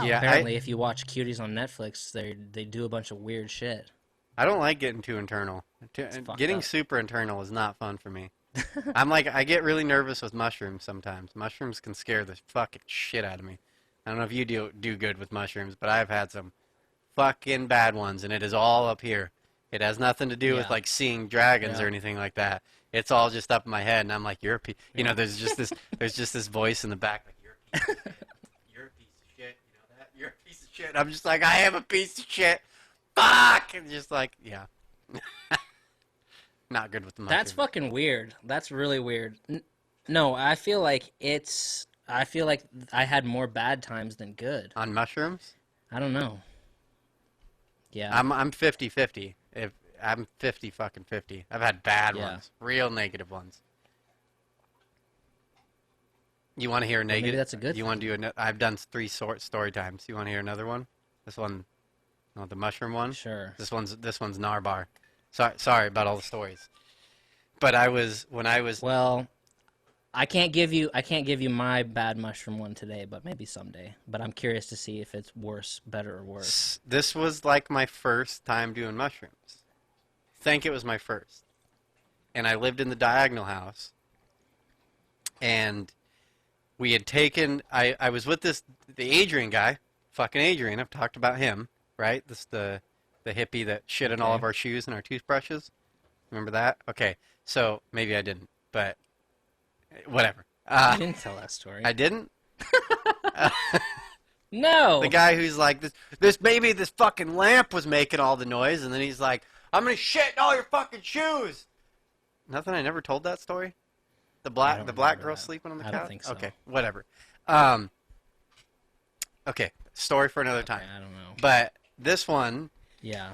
Yeah, Apparently, if you watch Cuties on Netflix, they do a bunch of weird shit. I don't like getting too internal. It's fucked Getting up. super internal is not fun for me. I get really nervous with mushrooms sometimes. Mushrooms can scare the fucking shit out of me. I don't know if you do good with mushrooms, but I've had some fucking bad ones, and it is all up here. It has nothing to do with Yeah. like seeing dragons or Yeah. anything like that. It's all just up in my head, and I'm like, Yeah. there's just this voice in the back, like you're a piece of shit. You're a piece of shit. You know that? You're a piece of shit. I'm just like, I am a piece of shit. Fuck! And just like, yeah. Not good with the mushrooms. That's fucking weird. That's really weird. No, I feel like it's. I feel like I had more bad times than good. On mushrooms? I don't know. Yeah. I'm 50-50. If I'm 50 fucking 50. I've had bad Yeah. ones, real negative ones. You want to hear a negative? maybe that's a good You want to do I've done three story times. You want to hear another one? This one, oh, the mushroom one. Sure. This one's Narbar. Sorry about all the stories. But when I was Well, I can't give you my bad mushroom one today, but maybe someday. But I'm curious to see if it's worse, better, or worse. this was like my first time doing mushrooms. I think it was my first. And I lived in the Diagonal House. And we had taken I was with the Adrian guy, fucking Adrian. I've talked about him, right? The hippie that shit in all of our shoes and our toothbrushes. Remember that? Okay. So maybe I didn't, but whatever. You didn't tell that story. I didn't. No. The guy who's like this fucking lamp was making all the noise, and then he's like, "I'm gonna shit in all your fucking shoes." Nothing. I never told that story. The black girl that. sleeping on the I couch. don't think so. Okay, whatever. Okay, story for another time. I don't know. But this one, Yeah.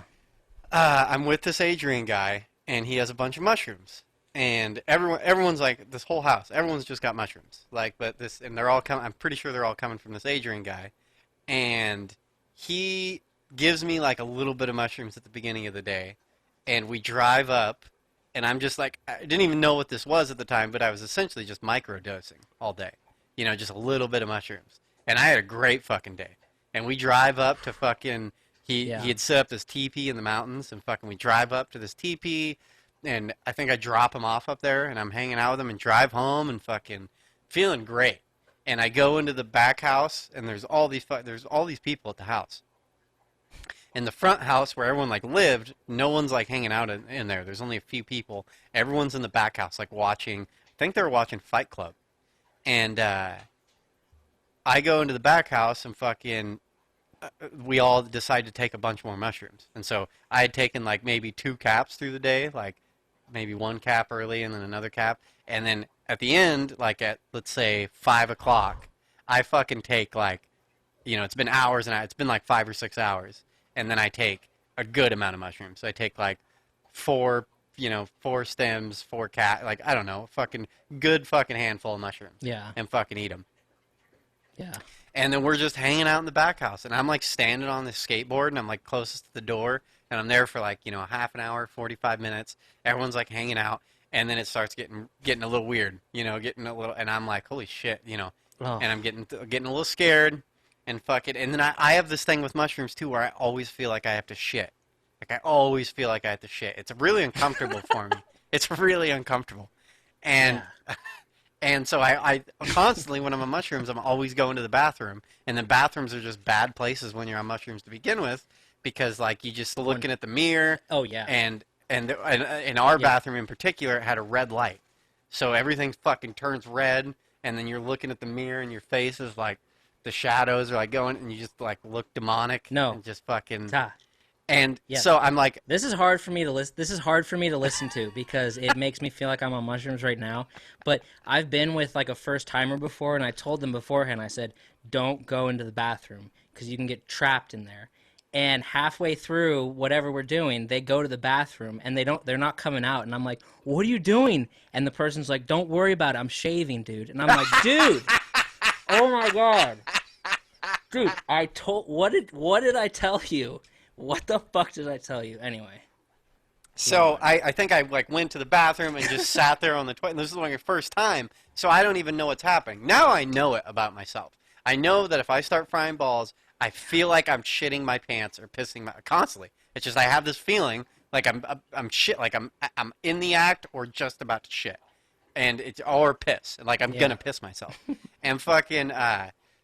I'm with this Adrian guy, and he has a bunch of mushrooms. And everyone's like, this whole house, everyone's just got mushrooms. Like, and they're all coming. I'm pretty sure they're all coming from this Adrian guy, and he gives me like a little bit of mushrooms at the beginning of the day, and we drive up, and I'm just like, I didn't even know what this was at the time, but I was essentially just microdosing all day, just a little bit of mushrooms, and I had a great fucking day. And we drive up to fucking. He had set up this teepee in the mountains, and fucking we drive up to this teepee. And I think I drop him off up there, and I'm hanging out with him and drive home and fucking feeling great. And I go into the back house, and there's all these people at the house. In the front house where everyone like lived, no one's like hanging out in there. There's only a few people. Everyone's in the back house like watching. I think they were watching Fight Club. And I go into the back house and fucking. We all decide to take a bunch more mushrooms. And so I had taken like maybe 2 caps through the day, like maybe 1 cap early and then another cap. And then at the end, like at, let's say, 5 o'clock, I fucking take like, it's been hours and it's been like 5 or 6 hours. And then I take a good amount of mushrooms. So I take like 4 stems, 4 like, I don't know, fucking good fucking handful of mushrooms. Yeah. And fucking eat them. Yeah. And then we're just hanging out in the back house. And I'm like standing on the skateboard, and I'm like closest to the door. And I'm there for like, half an hour, 45 minutes. Everyone's like hanging out. And then it starts getting a little weird, and I'm like, holy shit, Oh. And I'm getting a little scared and fuck it. And then I have this thing with mushrooms too where I always feel like I have to shit. Like I always feel like I have to shit. It's really uncomfortable for me. It's really uncomfortable. And Yeah. And so I constantly, when I'm on mushrooms, I'm always going to the bathroom. And then bathrooms are just bad places when you're on mushrooms to begin with, because like you just looking at the mirror. Oh yeah. And in our bathroom in particular, it had a red light, so everything fucking turns red. And then you're looking at the mirror, and your face is like the shadows are like going, and you just like look demonic. No. And just fucking. Ta. And Yeah. so I'm like, This is hard for me to listen. This is hard for me to listen to because it makes me feel like I'm on mushrooms right now. But I've been with like a first timer before, and I told them beforehand. I said, "Don't go into the bathroom because you can get trapped in there." And halfway through whatever we're doing, they go to the bathroom and they're not coming out. And I'm like, "What are you doing?" And the person's like, "Don't worry about it. I'm shaving, dude." And I'm like, "Dude, oh my god, dude, what did I tell you? What the fuck did I tell you?" Anyway. so I think I like went to the bathroom and just sat there on the toilet. And this is my first time, so I don't even know what's happening. Now I know it about myself. I know that if I start frying balls, I feel like I'm shitting my pants or pissing my constantly. It's just I have this feeling like I'm shit like I'm in the act or just about to shit, and it's or piss like I'm Yeah. gonna piss myself, and fucking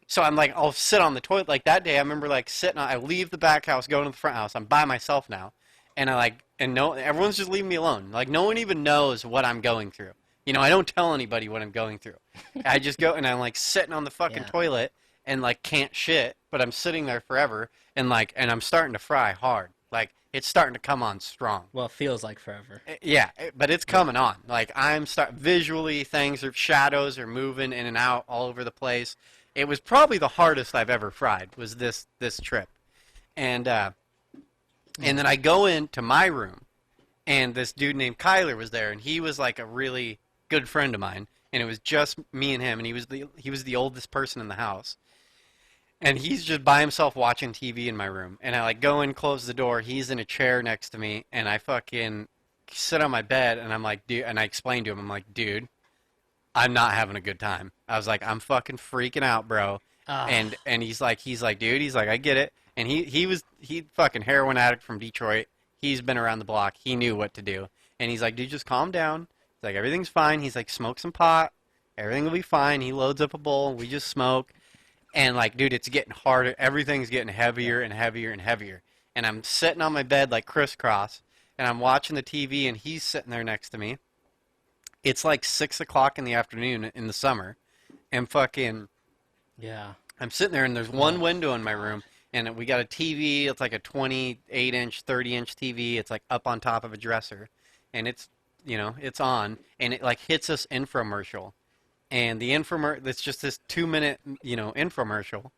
so I'm like I'll sit on the toilet like that day. I remember like sitting. I leave the back house, go to the front house. I'm by myself now, and I like and no everyone's just leaving me alone. Like no one even knows what I'm going through. You know, I don't tell anybody what I'm going through. I just go and I'm like sitting on the fucking Yeah. toilet and like can't shit, but I'm sitting there forever and like and I'm starting to fry hard. Like it's starting to come on strong. Well, it feels like forever. Yeah, but it's Yeah. coming on. Like I'm start visually things or shadows are moving in and out all over the place. It was probably the hardest I've ever fried was this trip. And and then I go into my room and this dude named Kyler was there and he was like a really good friend of mine and it was just me and him and he was the oldest person in the house. And he's just by himself watching TV in my room. And I like go in, close the door. He's in a chair next to me, and I fucking sit on my bed, and I'm like, dude. And I explain to him, I'm like, dude, I'm not having a good time. I was like, I'm fucking freaking out, bro. Ah. And he's like, dude, he's like, I get it. And he fucking heroin addict from Detroit. He's been around the block. He knew what to do. And he's like, dude, just calm down. He's like, everything's fine. He's like, smoke some pot. Everything will be fine. He loads up a bowl. We just smoke. And like, dude, it's getting harder. Everything's getting heavier and heavier and heavier. And I'm sitting on my bed like crisscross, and I'm watching the TV, and he's sitting there next to me. It's like 6 o'clock in the afternoon in the summer, and fucking, Yeah. I'm sitting there, and there's one window in my room, and we got a TV. It's like a 28-inch, 30-inch TV. It's like up on top of a dresser, and it's on, and it like hits us infomercial and the infomercial it's just this 2 minute infomercial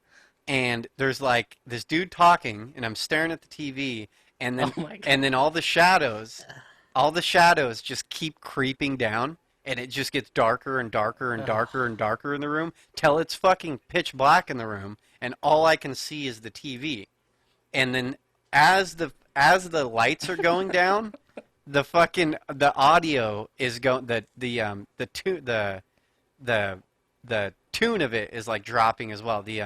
and there's like this dude talking and I'm staring at the TV and then Oh my god. and then all the shadows just keep creeping down and it just gets darker and darker and darker and darker in the room till it's fucking pitch black in the room and all I can see is the TV and then as the lights are going down the audio is going the the tune of it is like dropping as well. The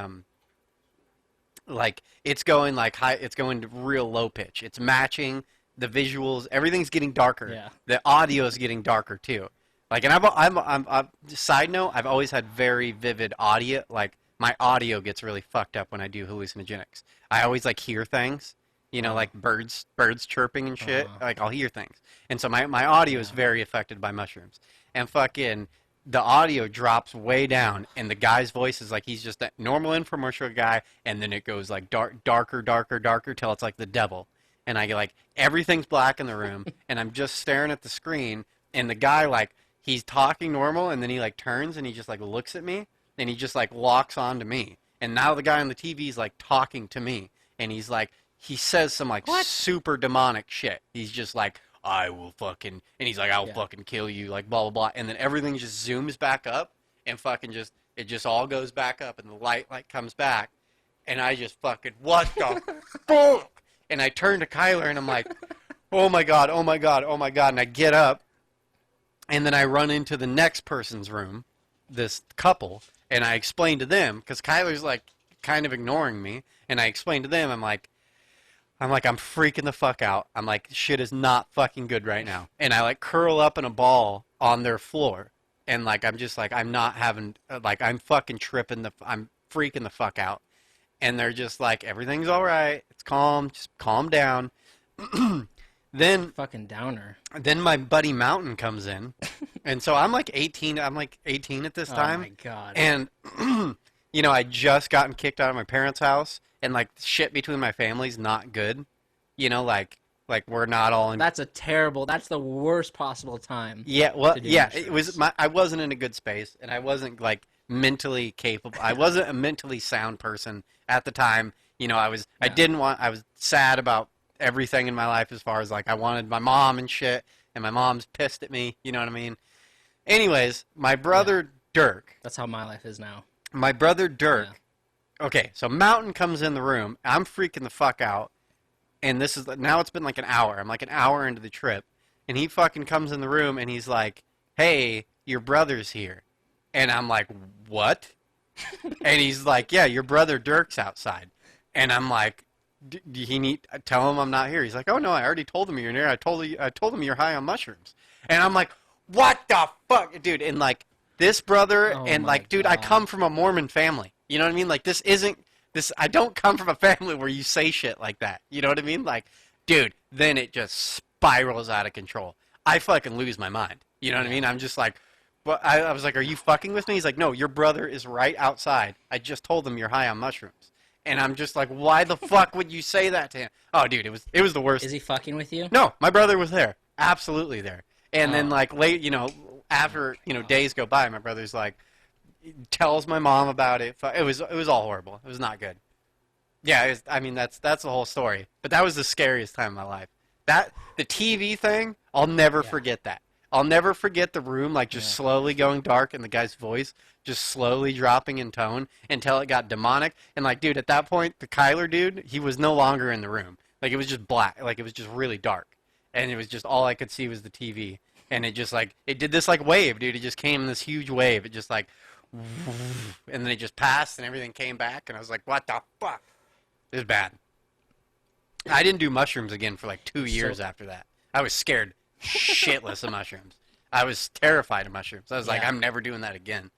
like it's going like high, it's going to real low pitch. It's matching the visuals. Everything's getting darker. Yeah. The audio is getting darker too. Like, and I'm side note, I've always had very vivid audio. Like my audio gets really fucked up when I do hallucinogenics. I always like hear things. Like birds chirping and shit. Like I'll hear things, and so my audio is very affected by mushrooms. And fucking the audio drops way down, and the guy's voice is like he's just a normal infomercial guy, and then it goes like darker, darker, darker till it's like the devil. And I get like everything's black in the room, and I'm just staring at the screen, and the guy like he's talking normal, and then he like turns and he just like looks at me, and he just like locks on to me, and now the guy on the TV is like talking to me, and he's like he says some like super demonic shit. He's just like I will fucking, and he's like, I'll fucking kill you, like blah blah blah, and then everything just zooms back up, and fucking it just all goes back up, and the light like comes back, and I just fucking what the fuck, and I turn to Kyler, and I'm like, oh my god, oh my god, oh my god, and I get up, and then I run into the next person's room, this couple, and I explain to them because Kyler's like kind of ignoring me, and I explain to them, I'm freaking the fuck out. I'm like, shit is not fucking good right now. And I like curl up in a ball on their floor. And like, I'm just like, I'm not having, like, I'm fucking I'm freaking the fuck out. And they're just like, everything's all right. It's calm. Just calm down. Then, Fucking downer. then my buddy Mountain comes in. And so I'm like 18. I'm like 18 at this time. Oh my god. And, I just gotten kicked out of my parents' house. And like shit between my family's not good, like we're not all in. That's the worst possible time. Yeah, well, to do yeah, mushrooms. I wasn't in a good space, and I wasn't like mentally capable. I wasn't a mentally sound person at the time. I was. I didn't want. I was sad about everything in my life as far as like I wanted my mom and shit, and my mom's pissed at me. You know what I mean? Anyways, my brother Dirk. That's how my life is now. My brother Dirk. Yeah. Okay, so Mountain comes in the room. I'm freaking the fuck out. And now it's been like an hour. I'm like an hour into the trip. And he fucking comes in the room and he's like, hey, your brother's here. And I'm like, what? And he's like, yeah, your brother Dirk's outside. And I'm like, do he need tell him I'm not here? He's like, oh no, I already told him you're here. I told him you're high on mushrooms. And I'm like, what the fuck, dude? And like this brother Oh and my like, dude, I God. come from a Mormon family. You know what I mean? Like this isn't this. I don't come from a family where you say shit like that. You know what I mean? Like, dude, then it just spirals out of control. I fucking lose my mind. You know what I Yeah. mean? I'm just like, well, I was like, are you fucking with me? He's like, no, your brother is right outside. I just told him you're high on mushrooms. And I'm just like, why the fuck would you say that to him? Oh, dude, it was the worst. Is he fucking with you? No, my brother was there, absolutely there. And then Oh. like late, after days go by, my brother's like tells my mom about it. It was all horrible. It was not good. Yeah, I mean that's the whole story. But that was the scariest time of my life. That the TV thing, I'll never Yeah. forget that. I'll never forget the room like just Yeah. slowly going dark and the guy's voice just slowly dropping in tone until it got demonic. And like, dude, at that point, the Kyler dude, he was no longer in the room. Like it was just black. Like it was just really dark, and it was just all I could see was the TV. And it just like it did this like wave, dude. It just came in this huge wave. It just like, and then it just passed and everything came back. And I was like, what the fuck? It was bad. I didn't do mushrooms again for like 2 years So after that. I was scared shitless of mushrooms. I was terrified of mushrooms. I was like, yeah. I'm never doing that again.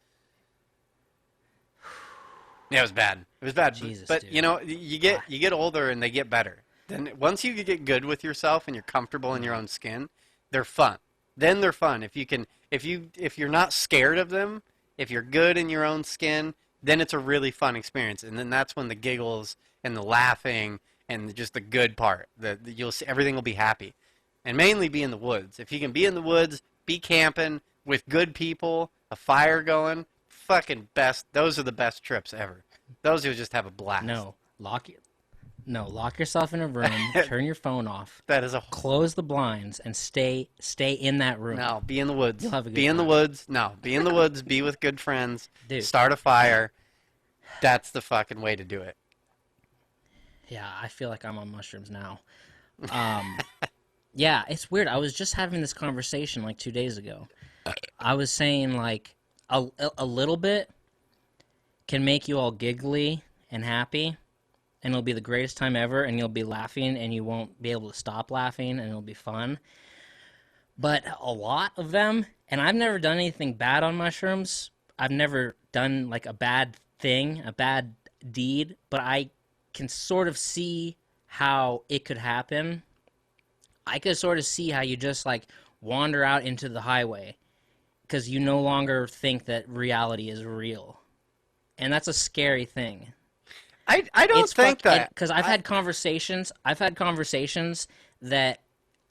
Yeah, it was bad. It was bad. Jesus, But dude. you get older and they get better. Then once you get good with yourself and you're comfortable in your Yeah. own skin, they're fun. Then they're fun. If you're not scared of them, if you're good in your own skin, then it's a really fun experience. And then that's when the giggles and the laughing and just the good part. You'll see everything will be happy. And mainly be in the woods. If you can be in the woods, be camping with good people, a fire going, fucking best. Those are the best trips ever. Those you'll just have a blast. No. Lock yourself in a room, turn your phone off, That is a close the blinds, and stay in that room. no. Be in the woods. You'll have a good Be in the time. woods. No, be in the woods. Be with good friends. Dude. Start a fire. That's the fucking way to do it. Yeah, I feel like I'm on mushrooms now. Um, yeah, it's weird. I was just having this conversation like 2 days ago. I was saying like a little bit can make you all giggly and happy, and it'll be the greatest time ever, and you'll be laughing, and you won't be able to stop laughing, and it'll be fun. But a lot of them, and I've never done anything bad on mushrooms. I've never done like a bad thing, a bad deed, but I can sort of see how it could happen. I could sort of see how you just like wander out into the highway because you no longer think that reality is real. And that's a scary thing. I don't think that. Because I've had conversations that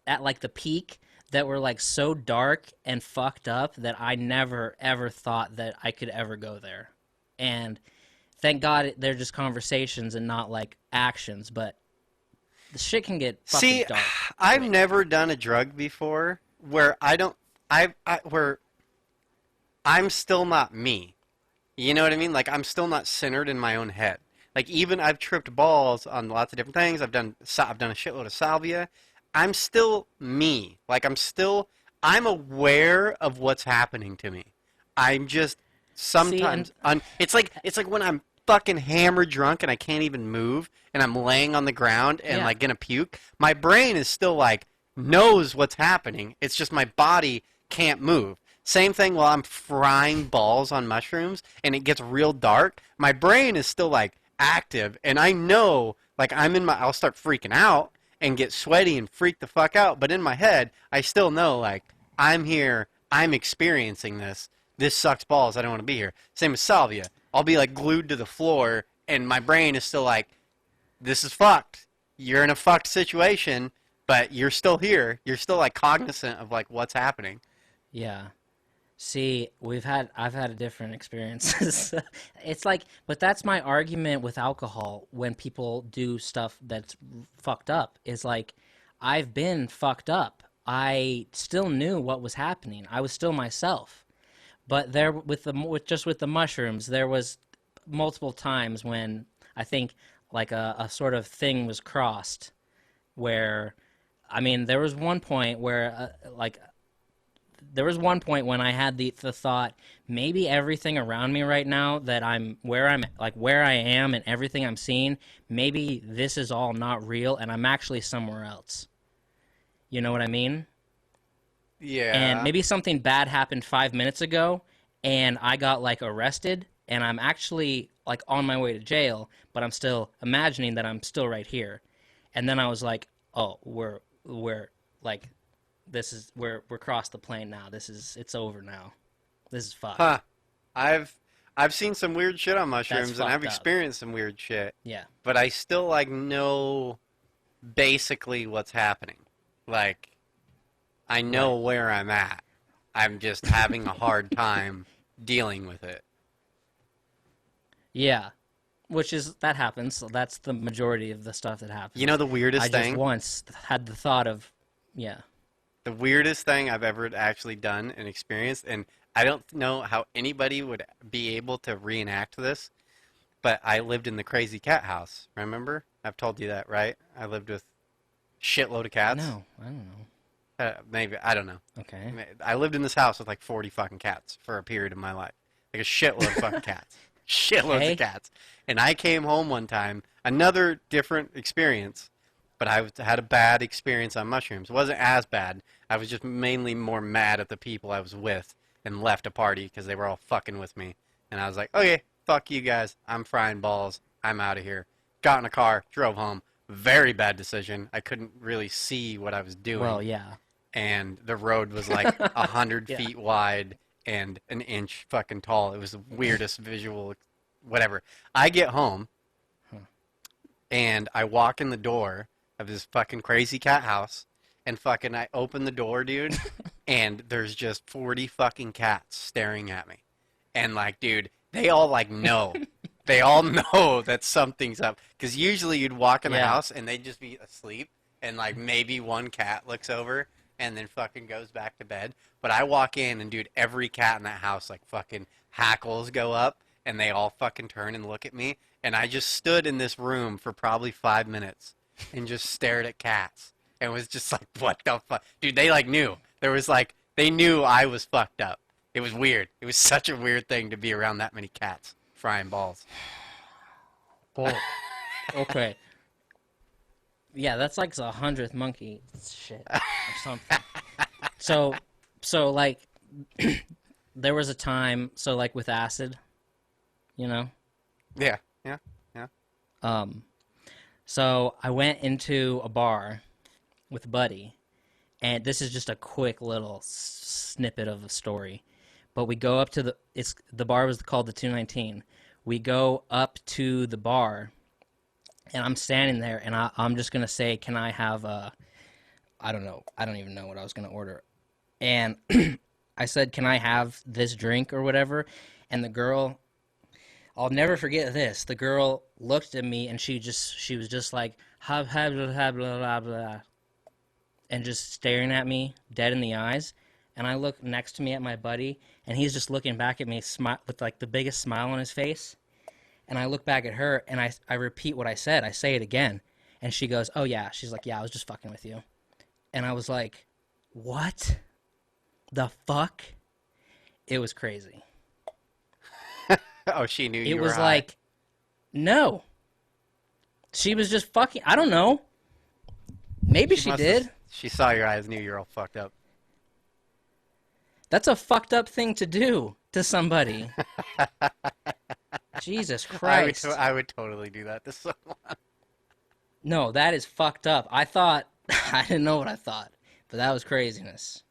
at like the peak that were like so dark and fucked up that I never ever thought that I could ever go there. And thank God they're just conversations and not like actions, but the shit can get fucking See, dark. I've quick. never done a drug before where I don't. Where I'm still not me. You know what I mean? Like I'm still not centered in my own head. Like even I've tripped balls on lots of different things. I've done a shitload of salvia. I'm still me. Like I'm aware of what's happening to me. I'm just See, and sometimes it's like when I'm fucking hammered drunk and I can't even move and I'm laying on the ground and yeah, like gonna puke. My brain is still like knows what's happening. It's just my body can't move. Same thing while I'm frying balls on mushrooms and it gets real dark. My brain is still like active and I know like I'll start freaking out and get sweaty and freak the fuck out. But in my head, I still know like I'm here. I'm experiencing this. This sucks balls. I don't want to be here. Same with salvia. I'll be like glued to the floor and my brain is still like, this is fucked. You're in a fucked situation, but you're still here. You're still like cognizant of like what's happening. yeah. See, I've had a different experiences. It's like, but that's my argument with alcohol when people do stuff that's fucked up. Is like, I've been fucked up. I still knew what was happening. I was still myself. But there, with the mushrooms, there was multiple times when I think like a sort of thing was crossed, where, I mean, there was one point where like there was one point when I had the thought, maybe everything around me right now that I'm like where I am and everything I'm seeing, maybe this is all not real and I'm actually somewhere else. You know what I mean? And Yeah. maybe something bad happened 5 minutes ago and I got like arrested and I'm actually like on my way to jail, but I'm still imagining that I'm still right here. And then I was like, oh, we're like we're across the plane now. It's over now. This is fucked. Huh. I've I've seen some weird shit on That's mushrooms and I've fucked up. experienced some weird shit, Yeah. but I still like know basically what's happening. Like I know Right. where I'm at. I'm just having a hard time dealing with it. Yeah. Which is that happens. So that's the majority of the stuff that You know happens. the I weirdest just thing? once had the thought of, yeah. The weirdest thing I've ever actually done and experienced, and I don't know how anybody would be able to reenact this, but I lived in the crazy cat house. Remember? I've told you that, right? I lived with shitload of cats. No, I don't know. Maybe I don't know. Okay. I lived in this house with like 40 fucking cats for a period of my life, like a shitload of fucking cats, shitloads of Okay. cats. And I came home one time, another different experience, but had a bad experience on mushrooms. It wasn't as bad. I was just mainly more mad at the people I was with and left a party because they were all fucking with me. And I was like, okay, fuck you guys. I'm frying balls. I'm out of here. Got in a car, drove home. Very bad decision. I couldn't really see what I was Well, doing, yeah. and the road was like 100 Yeah. feet wide and an inch fucking tall. It was the weirdest visual, whatever. I get home Huh. and I walk in the door of this fucking crazy cat house, and fucking I open the door, dude, and there's just 40 fucking cats staring at me. And like, dude, they all like know. They all know that something's up. Because usually you'd walk in the Yeah. house and they'd just be asleep, and like maybe one cat looks over and then fucking goes back to bed. But I walk in and dude, every cat in that house like fucking hackles go up and they all fucking turn and look at me. And I just stood in this room for probably 5 minutes and just stared at cats and was just like, what the fuck? Dude, they like knew. There was like, they knew I was fucked up. It was weird. It was such a weird thing to be around that many cats frying balls. Well, okay. Yeah, that's like the 100th monkey shit or something. So, so like, there was a time, so like with acid, you know, Yeah, yeah, yeah. um, so I went into a bar with a buddy, and this is just a quick little snippet of a story. But we go up to the bar was called the 219. We go up to the bar, and I'm standing there, and I'm just gonna say, can I have a, I don't know, I don't even know what I was gonna order, and I said, can I have this drink or whatever, and the girl, I'll never forget this. The girl looked at me and she was just like ha ha blah blah blah blah blah, and just staring at me dead in the eyes. And I look next to me at my buddy, and he's just looking back at me, with like the biggest smile on his face. And I look back at her, and I repeat what I said. I say it again, and she goes, "Oh yeah." She's like, "Yeah, I was just fucking with you." And I was like, "What the fuck?" It was crazy. Oh, she knew It you were was high. like, no, she was just fucking. I don't know. Maybe She she must have. did. She saw your eyes, knew you were all fucked up. That's a fucked up thing to do to somebody. Jesus Christ. I would totally do that to someone. No, that is fucked up. I thought, I didn't know what I thought, but that was craziness.